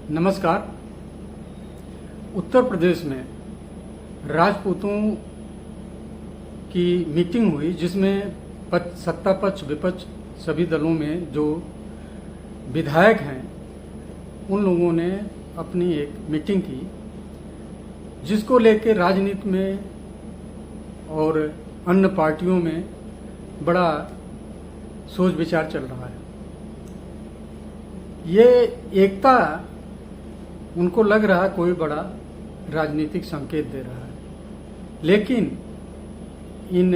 नमस्कार। उत्तर प्रदेश में राजपूतों की मीटिंग हुई जिसमें सत्ता पक्ष विपक्ष सभी दलों में जो विधायक हैं उन लोगों ने अपनी एक मीटिंग की जिसको लेकर राजनीति में और अन्य पार्टियों में बड़ा सोच विचार चल रहा है। ये एकता उनको लग रहा है कोई बड़ा राजनीतिक संकेत दे रहा है, लेकिन इन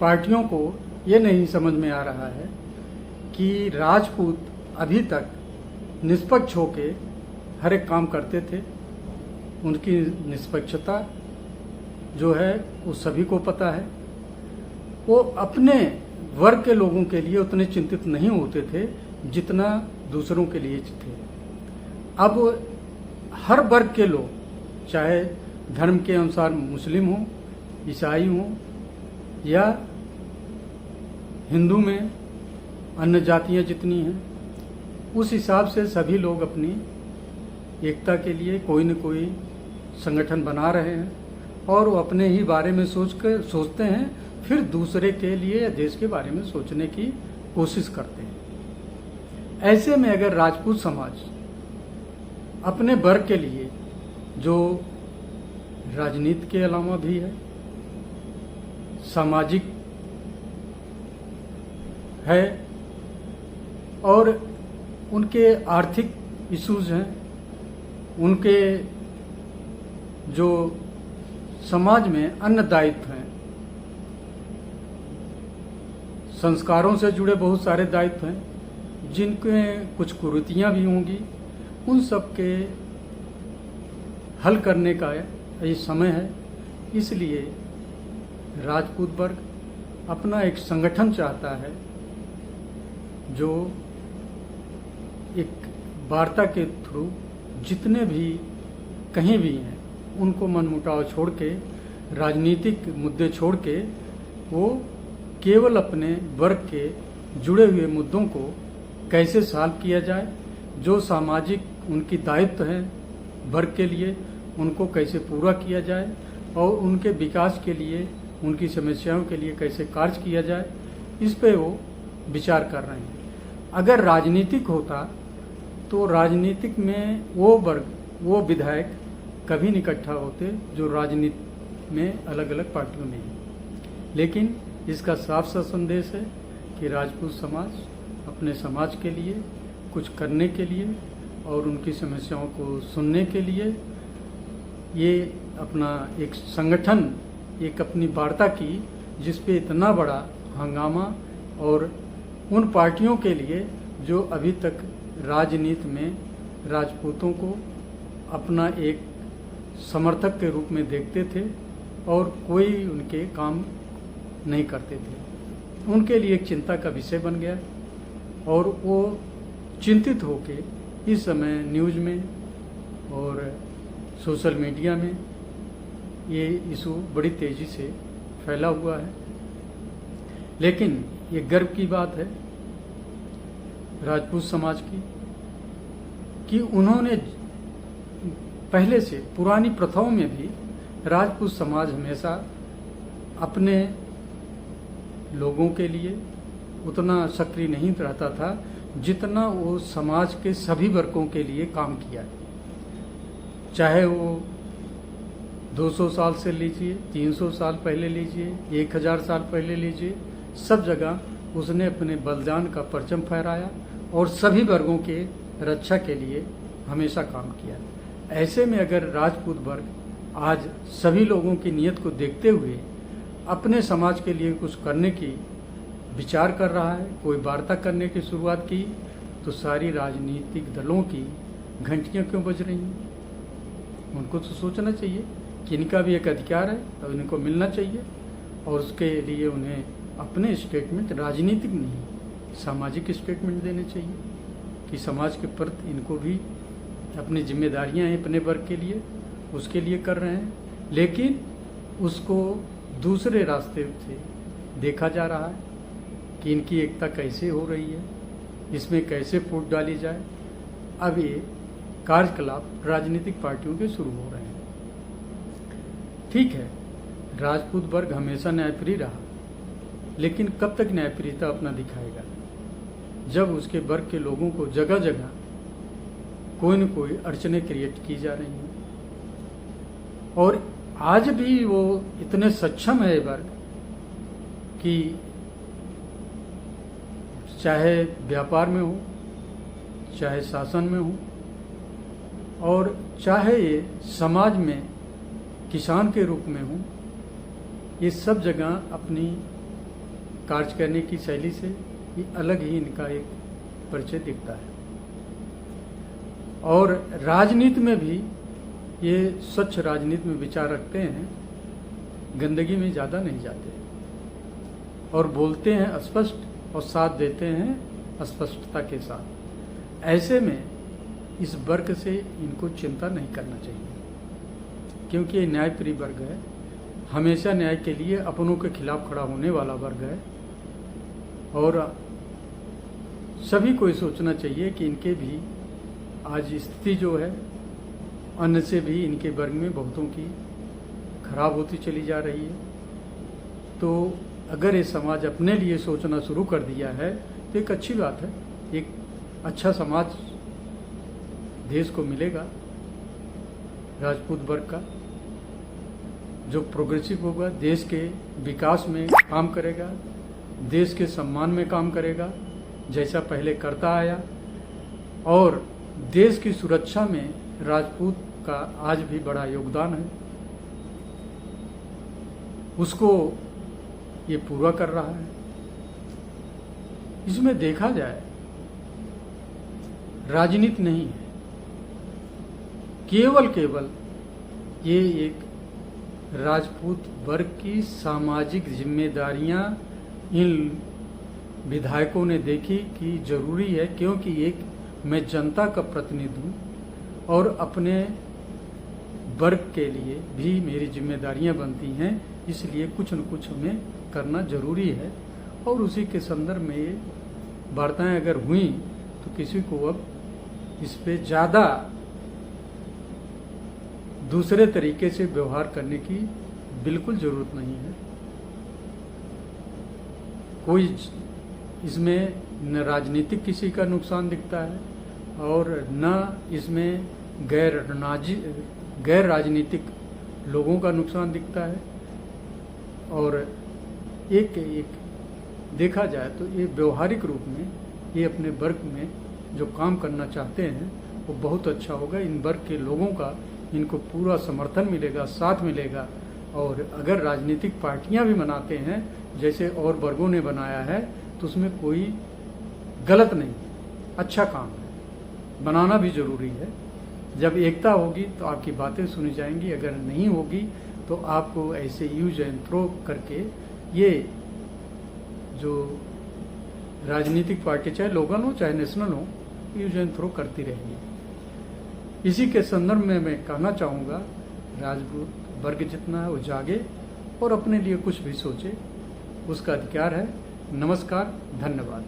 पार्टियों को ये नहीं समझ में आ रहा है कि राजपूत अभी तक निष्पक्ष होके हर एक काम करते थे। उनकी निष्पक्षता जो है वो सभी को पता है। वो अपने वर्ग के लोगों के लिए उतने चिंतित नहीं होते थे जितना दूसरों के लिए थे। अब हर वर्ग के लोग, चाहे धर्म के अनुसार मुस्लिम हो, ईसाई हो या हिंदू में अन्य जातियां जितनी हैं, उस हिसाब से सभी लोग अपनी एकता के लिए कोई न कोई संगठन बना रहे हैं और वो अपने ही बारे में सोचते हैं, फिर दूसरे के लिए या देश के बारे में सोचने की कोशिश करते हैं। ऐसे में अगर राजपूत समाज अपने वर्ग के लिए जो राजनीति के अलावा भी है, सामाजिक है और उनके आर्थिक इश्यूज हैं, उनके जो समाज में अन्य दायित्व हैं, संस्कारों से जुड़े बहुत सारे दायित्व हैं जिनके कुछ कुरीतियां भी होंगी, उन सब के हल करने का ये समय है। इसलिए राजपूत वर्ग अपना एक संगठन चाहता है जो एक वार्ता के थ्रू जितने भी कहीं भी हैं उनको मनमुटाव छोड़ के, राजनीतिक मुद्दे छोड़ के, वो केवल अपने वर्ग के जुड़े हुए मुद्दों को कैसे सॉल्व किया जाए, जो सामाजिक उनकी दायित्व है वर्ग के लिए उनको कैसे पूरा किया जाए और उनके विकास के लिए, उनकी समस्याओं के लिए कैसे कार्य किया जाए, इस पे वो विचार कर रहे हैं। अगर राजनीतिक होता तो राजनीतिक में वो वर्ग, वो विधायक कभी नहीं इकट्ठा होते जो राजनीति में अलग अलग पार्टियों में हैं। लेकिन इसका साफ सा संदेश है कि राजपूत समाज अपने समाज के लिए कुछ करने के लिए और उनकी समस्याओं को सुनने के लिए ये अपना एक संगठन, एक अपनी वार्ता की जिस पे इतना बड़ा हंगामा, और उन पार्टियों के लिए जो अभी तक राजनीति में राजपूतों को अपना एक समर्थक के रूप में देखते थे और कोई उनके काम नहीं करते थे, उनके लिए एक चिंता का विषय बन गया और वो चिंतित होके इस समय न्यूज़ में और सोशल मीडिया में ये इशू बड़ी तेज़ी से फैला हुआ है। लेकिन ये गर्व की बात है राजपूत समाज की कि उन्होंने पहले से पुरानी प्रथाओं में भी राजपूत समाज हमेशा अपने लोगों के लिए उतना सक्रिय नहीं रहता था जितना वो समाज के सभी वर्गों के लिए काम किया है। चाहे वो 200 साल से लीजिए, 300 साल पहले लीजिए, 1000 साल पहले लीजिए, सब जगह उसने अपने बलिदान का परचम फहराया और सभी वर्गों के रक्षा के लिए हमेशा काम किया। ऐसे में अगर राजपूत वर्ग आज सभी लोगों की नीयत को देखते हुए अपने समाज के लिए कुछ करने की विचार कर रहा है, कोई वार्ता करने की शुरुआत की, तो सारी राजनीतिक दलों की घंटियां क्यों बज रही हैं? उनको तो सोचना चाहिए कि इनका भी एक अधिकार है और इनको मिलना चाहिए और उसके लिए उन्हें अपने स्टेटमेंट, राजनीतिक नहीं सामाजिक स्टेटमेंट देने चाहिए कि समाज के प्रति इनको भी अपनी जिम्मेदारियां हैं अपने वर्ग के लिए, उसके लिए कर रहे हैं, लेकिन उसको दूसरे रास्ते से देखा जा रहा है कि इनकी एकता कैसे हो रही है, इसमें कैसे फूट डाली जाए। अब ये कार्यकलाप राजनीतिक पार्टियों के शुरू हो रहे हैं। ठीक है, राजपूत वर्ग हमेशा न्यायप्रिय रहा, लेकिन कब तक न्यायप्रियता अपना दिखाएगा? जब उसके वर्ग के लोगों को जगह जगह कोई न कोई अड़चने क्रिएट की जा रही हैं। और आज भी वो इतने सक्षम है वर्ग कि चाहे व्यापार में हो, चाहे शासन में हो, और चाहे ये समाज में किसान के रूप में हो, ये सब जगह अपनी कार्य करने की शैली से ये अलग ही इनका एक परिचय दिखता है। और राजनीति में भी ये स्वच्छ राजनीति में विचार रखते हैं, गंदगी में ज़्यादा नहीं जाते और बोलते हैं स्पष्ट और साथ देते हैं स्पष्टता के साथ। ऐसे में इस वर्ग से इनको चिंता नहीं करना चाहिए, क्योंकि ये न्यायप्रिय वर्ग है, हमेशा न्याय के लिए अपनों के खिलाफ खड़ा होने वाला वर्ग है। और सभी को ये सोचना चाहिए कि इनके भी आज स्थिति जो है अन्य से भी इनके वर्ग में बहुतों की खराब होती चली जा रही है। तो अगर ये समाज अपने लिए सोचना शुरू कर दिया है तो एक अच्छी बात है, एक अच्छा समाज देश को मिलेगा, राजपूत वर्ग का, जो प्रोग्रेसिव होगा, देश के विकास में काम करेगा, देश के सम्मान में काम करेगा जैसा पहले करता आया। और देश की सुरक्षा में राजपूत का आज भी बड़ा योगदान है, उसको ये पूरा कर रहा है। इसमें देखा जाए राजनीति नहीं है, केवल ये एक राजपूत वर्ग की सामाजिक जिम्मेदारियां इन विधायकों ने देखी कि जरूरी है, क्योंकि एक मैं जनता का प्रतिनिधि हूँ और अपने वर्ग के लिए भी मेरी जिम्मेदारियां बनती हैं, इसलिए कुछ न कुछ हमें करना जरूरी है। और उसी के संदर्भ में ये वार्ताएं अगर हुई तो किसी को अब इस पे ज़्यादा दूसरे तरीके से व्यवहार करने की बिल्कुल जरूरत नहीं है। कोई इसमें न राजनीतिक किसी का नुकसान दिखता है और न इसमें गैर राजनीतिक लोगों का नुकसान दिखता है। और एक देखा जाए तो ये व्यवहारिक रूप में ये अपने वर्ग में जो काम करना चाहते हैं वो बहुत अच्छा होगा। इन वर्ग के लोगों का इनको पूरा समर्थन मिलेगा, साथ मिलेगा। और अगर राजनीतिक पार्टियां भी बनाते हैं जैसे और वर्गों ने बनाया है तो उसमें कोई गलत नहीं, अच्छा काम है, बनाना भी जरूरी है। जब एकता होगी तो आपकी बातें सुनी जाएंगी, अगर नहीं होगी तो आपको ऐसे यूज एंड थ्रो करके ये जो राजनीतिक पार्टी चाहे लोकल हो चाहे नेशनल हो, यूज एंड थ्रो करती रहेगी। इसी के संदर्भ में मैं कहना चाहूँगा, राजपूत वर्ग जितना है वो जागे और अपने लिए कुछ भी सोचे, उसका अधिकार है। नमस्कार, धन्यवाद।